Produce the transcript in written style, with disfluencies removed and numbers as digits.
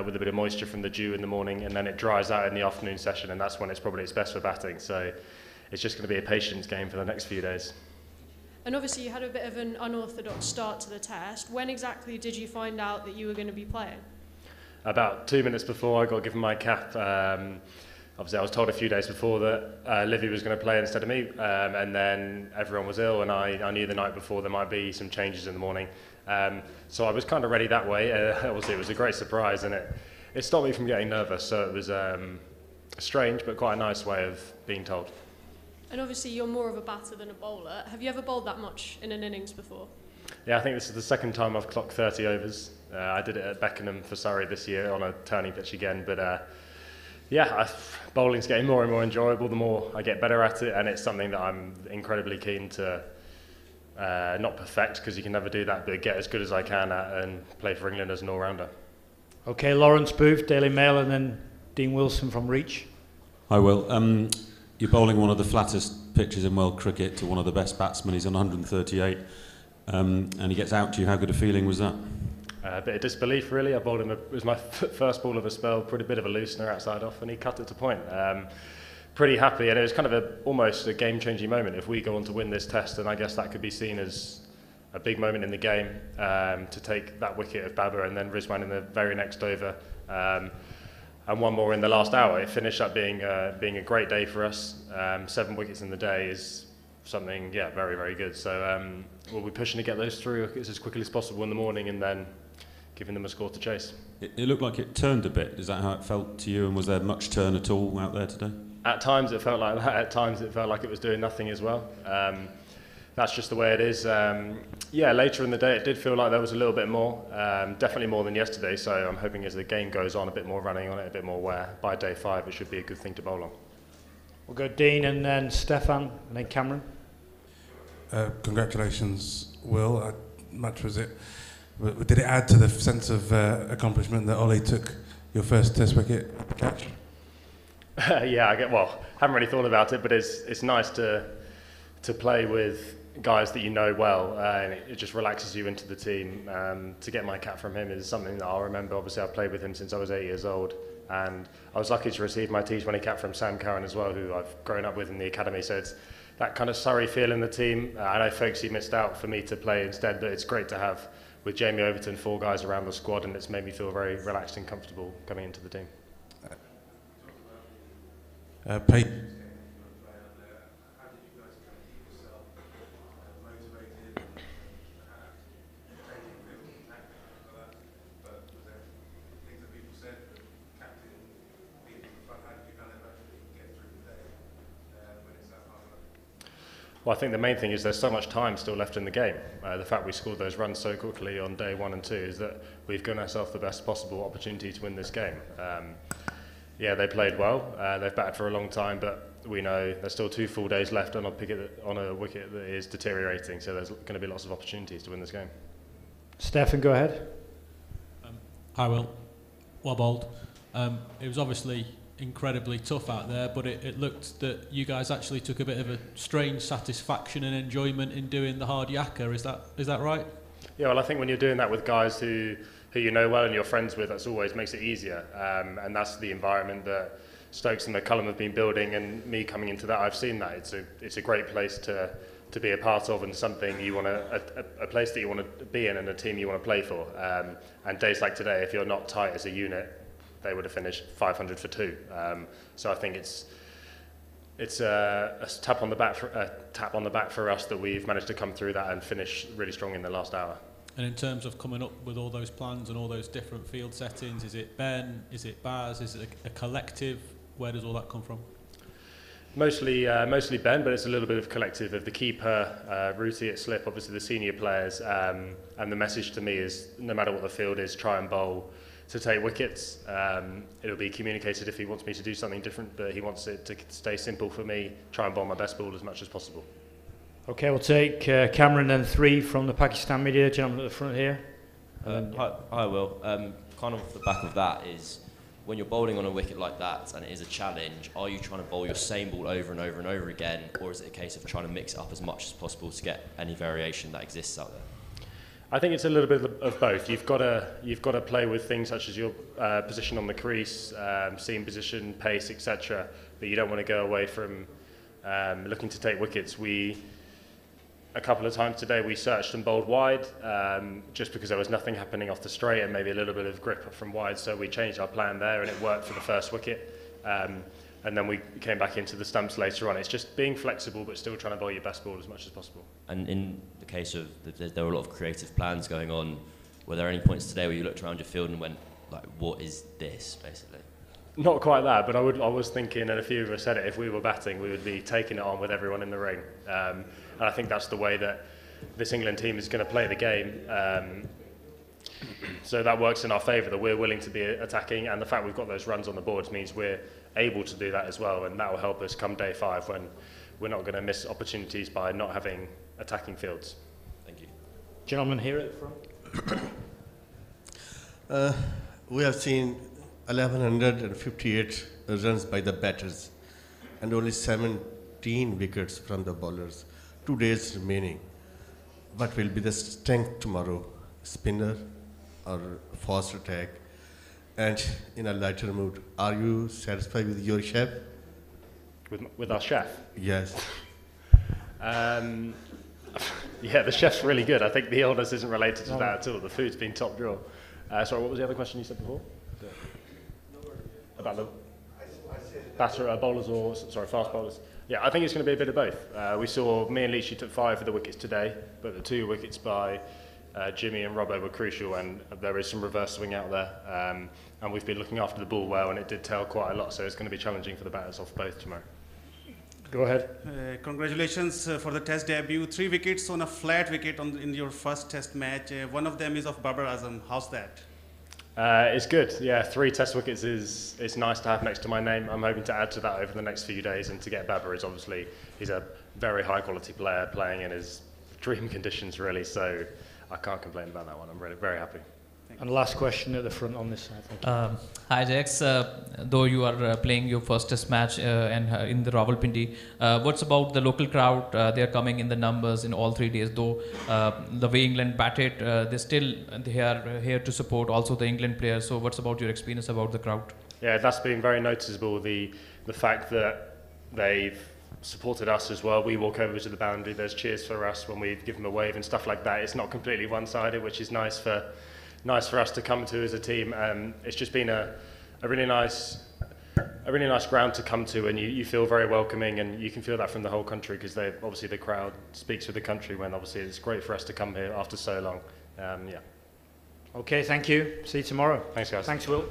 with a bit of moisture from the dew in the morning, and then it dries out in the afternoon session, and that's when it's probably its best for batting. So it's just going to be a patience game for the next few days. And obviously you had a bit of an unorthodox start to the test. When exactly did you find out that you were going to be playing? About 2 minutes before I got given my cap. Obviously I was told a few days before that Livy was going to play instead of me, and then everyone was ill, and I knew the night before there might be some changes in the morning. So I was kind of ready that way. Obviously it was a great surprise, and it stopped me from getting nervous, so it was strange but quite a nice way of being told. And obviously you're more of a batter than a bowler. Have you ever bowled that much in an innings before? Yeah, I think this is the second time I've clocked 30 overs. I did it at Beckenham for Surrey this year on a turning pitch again, but bowling's getting more and more enjoyable the more I get better at it, and it's something that I'm incredibly keen to not perfect, because you can never do that, but get as good as I can at and play for England as an all-rounder. Okay, Lawrence Booth, Daily Mail, and then Dean Wilson from Reach. Hi, Will. You're bowling one of the flattest pitches in world cricket to one of the best batsmen. He's on 138, and he gets out to you. How good a feeling was that? A bit of disbelief, really. I bowled him. It was my first ball of a spell, pretty bit of a loosener outside off, and he cut it to point. Pretty happy, and it was kind of almost a game-changing moment. If we go on to win this test, and I guess that could be seen as a big moment in the game, to take that wicket of Babar and then Rizwan in the very next over, and one more in the last hour. It finished up being a great day for us. 7 wickets in the day is something, very, very good. So we'll be pushing to get those through as quickly as possible in the morning, and then giving them a score to chase. It looked like it turned a bit. Is that how it felt to you? And was there much turn at all out there today? At times it felt like that. At times it felt like it was doing nothing as well. That's just the way it is. Later in the day it did feel like there was a little bit more, definitely more than yesterday. So I'm hoping as the game goes on, a bit more running on it, a bit more wear. By day 5 it should be a good thing to bowl on. We'll go Dean and then Stefan and then Cameron. Congratulations, Will. Much was it? Did it add to the sense of accomplishment that Ollie took your first Test wicket at the catch? Haven't really thought about it, but it's nice to play with guys that you know well, and it just relaxes you into the team. To get my cap from him is something that I'll remember. Obviously, I've played with him since I was 8 years old, and I was lucky to receive my T20 cap from Sam Curran as well, who I've grown up with in the academy. So it's that kind of Surrey feel in the team. I know folks, he missed out for me to play instead, but it's great to have with Jamie Overton 4 guys around the squad, and it's made me feel very relaxed and comfortable coming into the team. Well, I think the main thing is there's so much time still left in the game. The fact we scored those runs so quickly on day 1 and 2 is that we've given ourselves the best possible opportunity to win this game. They played well. They've batted for a long time, but we know there's still 2 full days left on a wicket that is deteriorating, so there's going to be lots of opportunities to win this game. Stefan, go ahead. Hi, Will. Well bowled. It was obviously incredibly tough out there, but it looked that you guys actually took a bit of a strange satisfaction and enjoyment in doing the hard yakka. Is that right? Yeah, well, I think when you're doing that with guys who you know well and you're friends with, that's always makes it easier. And that's the environment that Stokes and McCullum have been building, and me coming into that, I've seen that. It's a great place to be a part of, and something you want a place that you want to be in and a team you want to play for. And days like today, if you're not tight as a unit, they would have finished 500 for 2. So I think it's a tap on the back for us that we've managed to come through that and finish really strong in the last hour. And in terms of coming up with all those plans and all those different field settings, is it Ben, is it Baz, is it a collective? Where does all that come from? Mostly Ben, but it's a little bit of collective of the keeper, Rooty at slip, obviously the senior players, and the message to me is no matter what the field is, try and bowl to take wickets. It'll be communicated if he wants me to do something different, but he wants it to stay simple for me, try and bowl my best ball as much as possible. Okay, we'll take Cameron and 3 from the Pakistan media, gentleman at the front here. Hi Will. Kind of off the back of that is, when you're bowling on a wicket like that and it is a challenge, are you trying to bowl your same ball over and over and over again, or is it a case of trying to mix it up as much as possible to get any variation that exists out there? I think it's a little bit of both. You've got to play with things such as your position on the crease, seam position, pace, etc. But you don't want to go away from looking to take wickets. A couple of times today we searched and bowled wide, just because there was nothing happening off the straight and maybe a little bit of grip from wide. So we changed our plan there, and it worked for the first wicket. And then we came back into the stumps later on. It's just being flexible, but still trying to bowl your best ball as much as possible. And in the case of, there were a lot of creative plans going on. Were there any points today where you looked around your field and went, like, what is this, basically? Not quite that, but I was thinking, and a few of us said it, if we were batting, we would be taking it on with everyone in the ring. And I think that's the way that this England team is going to play the game. So that works in our favour, that we're willing to be attacking, and the fact we've got those runs on the boards means we're able to do that as well, and that will help us come day 5 when we're not going to miss opportunities by not having attacking fields. Thank you. Gentlemen here at the front. We have seen 1,158 runs by the batters and only 17 wickets from the bowlers. 2 days remaining. What will be the strength tomorrow? Spinner or fast attack? And in a lighter mood, are you satisfied with your chef? With our chef? Yes. Yeah, the chef's really good. I think the illness isn't related to that at all. The food's been top drawer. Sorry, what was the other question you said before? About the batter bowlers or fast bowlers? Yeah, I think it's going to be a bit of both. We saw me and Leachy took 5 of the wickets today, but the 2 wickets by Jimmy and Robbo were crucial, and there is some reverse swing out there. And we've been looking after the ball well, and it did tail quite a lot, so it's going to be challenging for the batters off both tomorrow. Go ahead. Congratulations for the test debut. 3 wickets on a flat wicket in your first test match. One of them is of Babar Azam. How's that? It's good. Yeah, 3 test wickets is nice to have next to my name. I'm hoping to add to that over the next few days, and to get Babar is obviously, he's a very high quality player playing in his dream conditions really, so I can't complain about that one. I'm really very happy. And last question at the front on this side. Thank you. Hi Jax, though you are playing your first test match and in the Rawalpindi, what's about the local crowd? They are coming in the numbers in all 3 days, though the way England batted, they are here to support also the England players. So what's about your experience about the crowd? Yeah, that's been very noticeable, the fact that they've supported us as well. We walk over to the boundary, there's cheers for us when we give them a wave and stuff like that. It's not completely one-sided, which is nice for us to come to as a team. It's just been a really nice ground to come to, and you feel very welcoming, and you can feel that from the whole country, because obviously the crowd speaks for the country, when obviously it's great for us to come here after so long. Yeah. Okay, thank you. See you tomorrow. Thanks, guys. Thanks, Will.